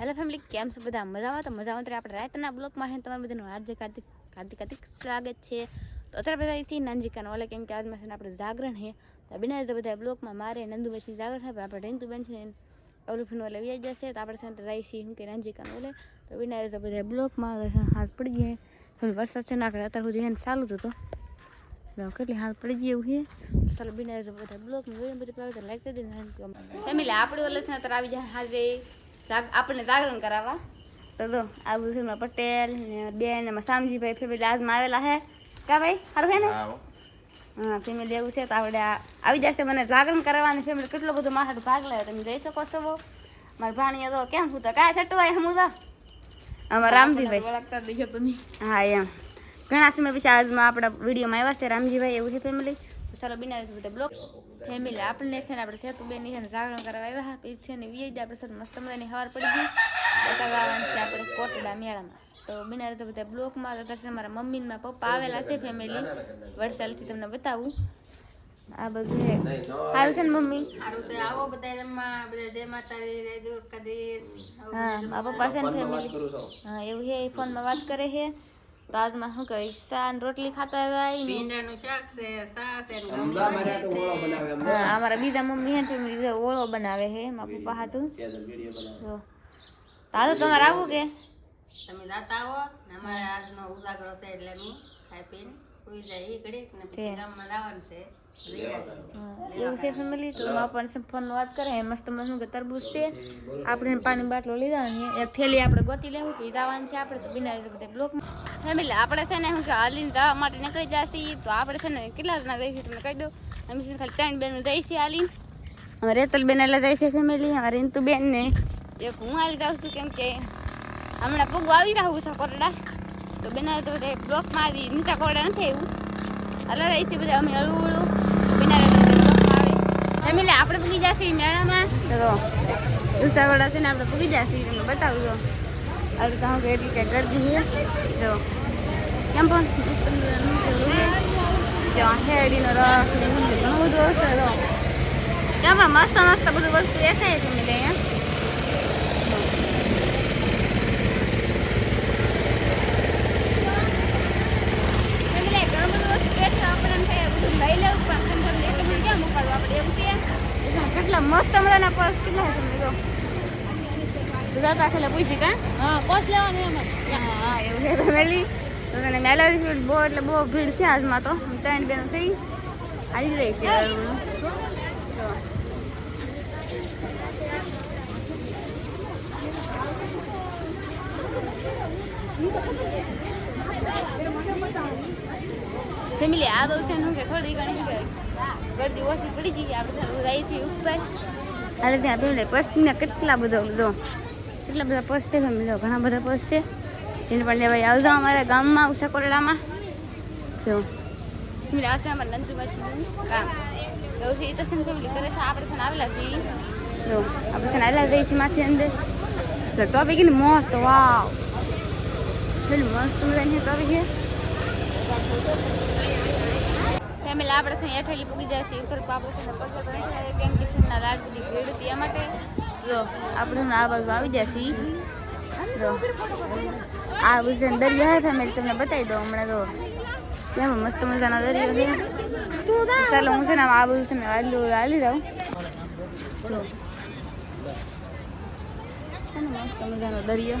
Hello family, કેમ છો બધા? મજામાં? તો મજામાં તો આપણે રાતના બ્લોગમાં હે તમારું બધાનું હાર્દિક સ્વાગત છે. તો અત્યારે બધા છીએ નાનજીકાનો ઓલે, કેમ કે આજમાં છે ને આપણે જાગરણ હે. તો બિના જ બધા બ્લોગમાં મારે નંદુ પછી જાગરણ હે, આપણે રેન્તુબેન છે ઓલું ફીનું ઓલે વ્યાજ જશે. તો આપણે છે રહી છીએ શું કે નાનજીકાનો ઓલે. તો બિના જ બધા બ્લોગમાં હાથ પડી ગયા. વરસાદ છે ને આપણે અત્યાર સુધી એને ચાલુ જ હતો. કેટલી હાથ પડી ગઈ એવું છે. ચાલો બિના જ બધા બ્લોગમાં બધી લાઈક કરી દે. ફેમિલી આપણે ઓલે છે ને અત્યારે આવી જાય હાજે આપણને જાગરણ કરાવવા. તો જો આ બધું પટેલ બેન એમાં શામજીભાઈ ફેમિલી આજમાં આવેલા હે. કા ભાઈ સારું હે ને? હા ફેમિલી એવું છે. તો આપણે આવી જશે મને જાગરણ કરાવવાની. ફેમિલી કેટલો બધો માથાડું ભાગ લાવ્યો તમે જઈ શકો છો. મારા ભાણીયા તો કેમ શું તો કાંઈ છટું હોય હમું તો અમારા રામજીભાઈ. હા એમ ઘણા સમય પછી આજમાં આપણા વિડીયોમાં આવ્યા છે રામજીભાઈ. એવું છે ફેમિલી. ચાલો બિના બધા બ્લોગ ફેમિલી આપણને છે ને આપણે સેતુબેન છે ને જાગરણ કરવા આવ્યા પછી છે ને વી આપણે સર મસ્ત મજાની સવાર પડી ગઈ. બતાવવાનું છે આપણે કોટડા મેળામાં. તો બિના તો બધા બ્લોકમાં તો મારા મમ્મી ને પપ્પા આવેલા છે ફેમિલી. વડસાલથી તમને બતાવું આ બધું સારું છે ને મમ્મી? આવો બધા રમવા, બધા જય માતાજી, જય દ્વારકાધીશ. હા મારા પપ્પા છે ને ફેમિલી. હા એવું છે, ફોનમાં વાત કરે છે. તો આજમાં શું કહીશ, શાક રોટલી ખાતા જાય. ભીંડાનું શાક છે, શાક છે. હા અમારા બીજા મમ્મી હે ફેમિલી ઓળો બનાવે છે મારા પપ્પા હાટું. તારું તમારે આવું કે તમે જાતા આવો ને અમારે આજનો ઉજાગરો છે એટલે હું ખાઈ પીને સુઈ જાય એ ઘડીક ને પછી ગામમાં જવાનું છે. એવું છે ફેમિલી. તો મારા પણ ફોન વાત કરે મસ્ત મસ્ત કે તરબૂચ છે. આપણે પાણી બાટલો લીધા ને એક થેલી આપણે ગોતી લેવું પછી જવાનું છે આપણે. તો બિના બધા બ્લોકમાં ફેમિલી આપણે છે ને શું કે હાલીને જવા માટે નીકળી જશે. તો આપણે છે ને કેટલા જણા જઈશું તમને કહી દઉં. અમે છે ખાલી 3 બેન જઈશું હાલીને. અમારે રેતલ બેન એટલે જાય છે ફેમિલી. અમારે રીંતુ બેન ને એક હું હાલી જાઉં છું કેમ કે હમણાં પગું આવી રહ્યું છે કોરડા. તો બેના તો બધા બ્લોકમાં આવી નીચા કોરડા નથી એવું હલા રહી છે બધા અમે હળવું બેના બ્લોકમાં આવે ફેમિલી. આપણે પૂગી જશે મેળામાં. ઊંચા કોરડા છે ને આપણે પૂગી જશે. તમને બતાવું જો આવી રીતે હું એટલી કંઈ ગરદી છે જો કેમ પણ હેડીનો રસ ઘણું બધું હશે તો કેમ પણ મસ્ત મસ્ત બધું વસ્તુ દેખાય ફેમિલી અહીંયા. કેટલા મસ્ત મજાના પર્સ કેટલા છે તમે જો દાદા ખેલે પૂછી કા હા પર્સ લેવાનું એમાં. હા એવું છે ફેમિલી. તો તને મેલાડી બહુ એટલે બહુ ભીડ છે આજમાં. તો 3 બેન છે આવી રહી છે. ફેમિલી આ બહુ છે શું કે થોડી ઘણી કે ગરદી ઓછી પડી જઈએ આપણે રહી છીએ ઉપર. અરે ત્યાં ફેમિલી પર્સના કેટલા બધા જો કેટલા બધા પર્સ છે ફેમિલી. ઘણા બધા પર્સ છે એને પણ લેવાય આવજો અમારા ગામમાં ઉષા કોરડામાં. જો ફેમિલી આ છે અમારા નંદુબાસીનું ગામ. એવું છે એ તો છે ને ફેમિલી કરે છે. આપણે છે આવેલા છીએ જો આપણે છે આવેલા જઈએ છીએ માથી અંદર. જો ટોપિક ને મસ્ત વાવ પેલું મસ્ત મજાની ટોપિક છે ફેમિલી. આપણે છે હેઠેલી પૂગી જાય છે ઉપર આપણે છે કેમ કિશનના લાડ બધી ભીડ હતી એ માટે. જો આપણે આ બાજુ આવી જશે. જો આ બધું દરિયો હે ફેમિલી તમને બતાવી દઉં હમણાં. જો કેમ મસ્ત મજાનો દરિયો છે. ચાલો હું છે ને આ બધું તમે હાલી જાઉં. જો મસ્ત મજાનો દરિયો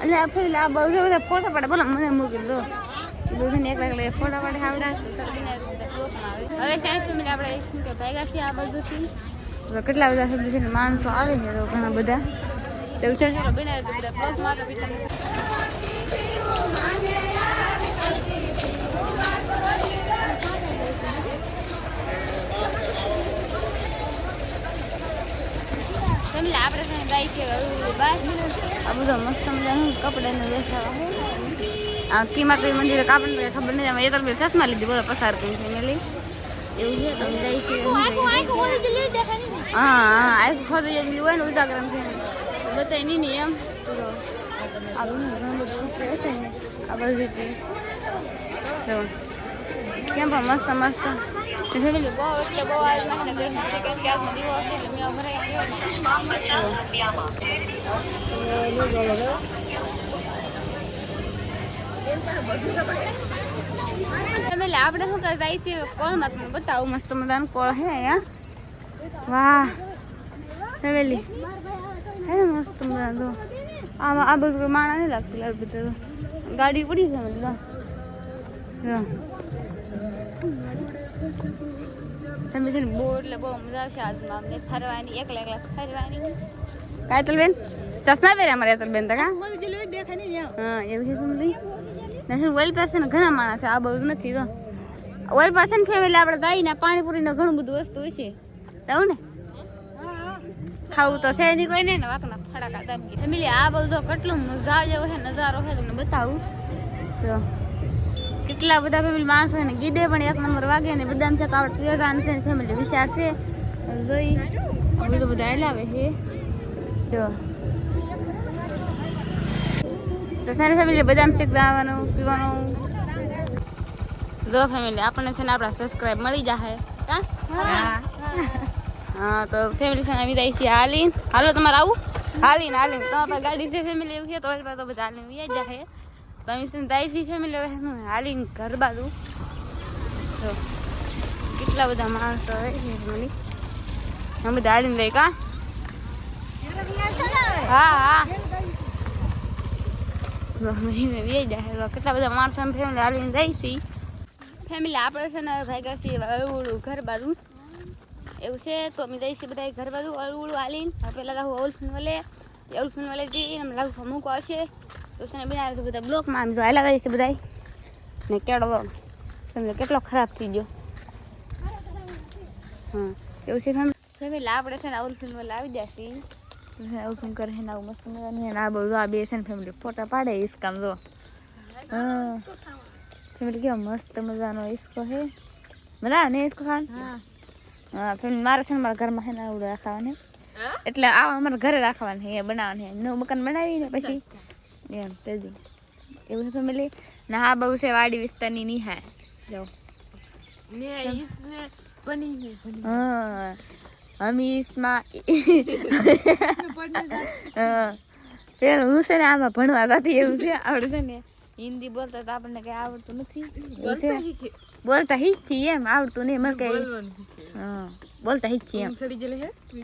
એટલે આ ફેમિલી આ બધું બધા ફોટા પાડે. બોલો મને મૂકી દો બધું ને એક ફોટા પાડે આવડા. હવે ત્યાં ફેમિલી આપણે શું કે ભાગ્યા છીએ આ બધુંથી. તો કેટલા બધા શબ્દ છે ને માણસો આવે છે તો ઘણા બધા એવું છે. ચાલો બિના બધા બ્લોગમાં તો ફેમિલી આપણે છે જાય છે બસ આ બધો મસ્ત મજાનું કપડાને બેસાડવા આ કીમાં કઈ મંદિર કાપડ ખબર નથી. અમે એ તો ચશ્મા લીધી બોલો પસાર કરી ફેમિલી. એવું છે તો અમે જાય છે. હા હા આખું ખોટી જેટલું હોય ને ઉજાગરમ છે તો બતાય નહીં ને એમ. તો આ બધું ઘણું બધું હશે ને આ બધી રીતે કેમ પણ મસ્ત મસ્ત ફેમિલી બહુ એટલે બહુ આજ નાખીને ગરમી છે કેમ કે આજનો દિવસ છે એટલે મેં ભરાઈ ગયો ફેમિલી આપણે શું કરતા છીએ કોળમાં તમને બતાવું મસ્ત મજાનું કોળ હે અહીંયા વાહ ફેમિલી હે ને મસ્ત મજાનું આમાં આ બધું માણા નહીં લાગતું યાર બધું ગાડી પડી ફેમિલી તમે છે ને બહુ એટલે બહુ મજા આવશે આજમાં અમને ફરવાની એકલા એકલા ફરવાની કાયતલબેન ચશ્મા પહેરે અમારે કાયતલબેન તો કા હા એવું છે ફેમિલી ને ઓઇલ પાસે ને ઘણા માણસ છે આ બધું નથી તો ઓઇલ પાસે ને ફેમિલી આપણે દહીંને પાણીપુરીને ઘણું બધું વસ્તુ હોય છે તો ને ખાવું તો છે નહીં કોઈ નહીં ને વાકના ફટાકા દાબી ફેમિલી આ બધું તો કેટલું મજા જેવો છે નજારો છે તમને બતાવું તો કેટલા બધા ફેમિલી માણસો છે ને ગીડે પણ એક નંબર વાગે ને બદામ છે કાવડ પીવાન છે ને ફેમિલી વિચાર છે જોઈ બધું બધા હલાવે છે જો તો સારી ફેમિલી બદામ શેક દાવાનું પીવાનું જો ફેમિલી આપણને છે ને આપણા સબસ્ક્રાઇબ મળી જાય હા તો ફેમિલી છે આવી જાય છે હાલીન હાલો તમારે આવું હાલીન હાલીન તમારા ગાડી છે ફેમિલી એવું છે તો બધા હાલીન વ્યાજ જાય તો અમે છે જાય છે ફેમિલી હવે હાલીન ઘર બાજુ તો કેટલા બધા માણસો હોય છે ફેમિલી અમે બધા હાલીન જાય કા હા હા કેટલા બધા માણસો ફેમિલી હાલીને જાય છે ફેમિલી આપણે છે ને ભાગ્યા છીએ અળું ઘર બાજુ એવું છે તો અમે જઈએ છીએ બધા ઘર બાજુ અળું હાલીને પહેલાં તો ઓલફીન વલે જઈએ એમ લાગુ મૂકવા આવશે તો છે ને બિના બધા બ્લોકમાં આમ જો હાલા જાય છે બધા ને કેળો તમને કેટલો ખરાબ થઈ ગયો હા એવું છે ફેમિલી આપણે છે ને ઓલફીન વલે આવી જશે ઓપન કરે છે ને આવું મસ્ત મજાનું આ બધું આ બે છે ને ફેમિલી ફોટા પાડે ઈસકામ જો હા ફેમિલી કેવા મસ્ત મજાનો ઈસકો છે મજા આવે ને ઈસકો ખાવાનું હા ફેમિલી મારે છે ને મારા ઘરમાં છે ને આવડે રાખવાની એટલે આ અમારા ઘરે રાખવાની એ બનાવવાની નવું મકાન બનાવીને પછી એમ તેજી એવું છે ફેમિલી ને હા બહુ છે વાડી વિસ્તારની નિહાય જો હા હમીસમાં પેલું હું છે ને આમાં ભણવા જતી એવું છે આવડે છે ને હિન્દી બોલતા તો આપણને કઈ આવડતું નથી બોલતા શીખી એમ આવડતું નહીં મને કઈ હા બોલતા શીખી એમ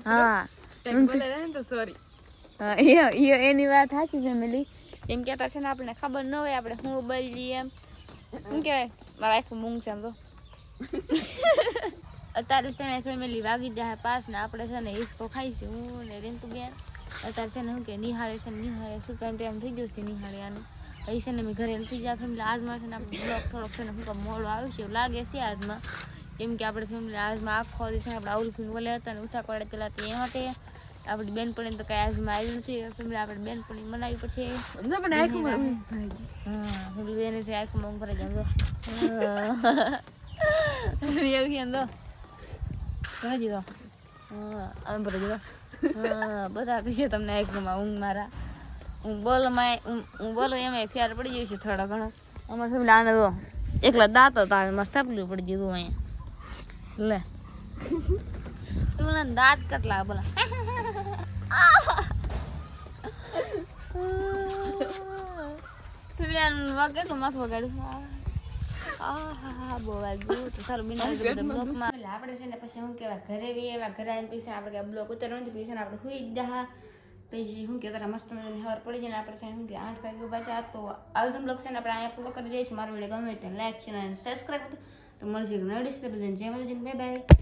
હા એની વાત હાચી ફેમિલી એમ કહેતા છે ને આપણને ખબર ન હોય આપણે શું બોલીએ એમ શું કહેવાય મારા આખું મૂંગ છે એમ તો અત્યારે છે ને ફેમિલી વાગી જાય પાસ ને આપણે છે ને હિસકો ખાઈશું હું ને રેન્તુ બેન અત્યારે છે ને શું કે નિહાળે છે ને નિહાળે શું કાંઈ ટાઈમ થઈ ગયો છે નિહાળે આને પછી છે ને મેં ઘરે નથી જાય ફેમિલી આજમાં છે ને આપણે બ્લોગ થોડોક છે ને શું કામ મોડો આવ્યું છે એવું લાગે છે આજમાં કેમ કે આપણે ફેમિલી આજમાં આખો દિવસ આપણે આઉલફીન બોલે હતા ને ઉષાકવાડે ચલાતી એ માટે આપણી બેનપણી તો કાંઈ આજમાં આવી નથી ફેમિલી આપણે બેનપણી મનાવી પછી હા ફેમિલી બેને છે આંખમાં ઊંઘ ભરાઈ જાય એવું છે તો ભરાઈ ગયો હા આમ ભરાઈ ગયો હા બતાવતી છે તમને આંખમાં ઊંઘ મારા હું બોલો એમાં ફેર પડી જાય છે થોડો ઘણો અમારે ફેમિલી આને તો એકલા દાંત હતા એમાં સપલું પડી ગયું અહીંયા લે તું દાંત કેટલા બોલા કેટલું મસ્ત વગાડ્યું બહુ વાગ્યું તો સારું બિના બ્લોકમાં આપણે છે ને પછી શું કહેવાય ઘરે બી એવા ઘરે આવીને પૈસા આપણે બ્લોક ઉતારવાનું પૈસા આપણે સુઈ જ જા પછી શું કહેતા મસ્ત મજાની ખબર પડી જાય ને આપણે છે શું કે 8 વાગે પાછા તો આવજો બ્લોગ છે ને આપણે અહીંયા પૂરો કરી દઈએ છીએ મારો વિડીયો ગમે તો લાઈક છે અને સબસ્ક્રાઈબ તો મળશે નવી ડિસ્પ્લે બધાને જય માતાજી બાય બાય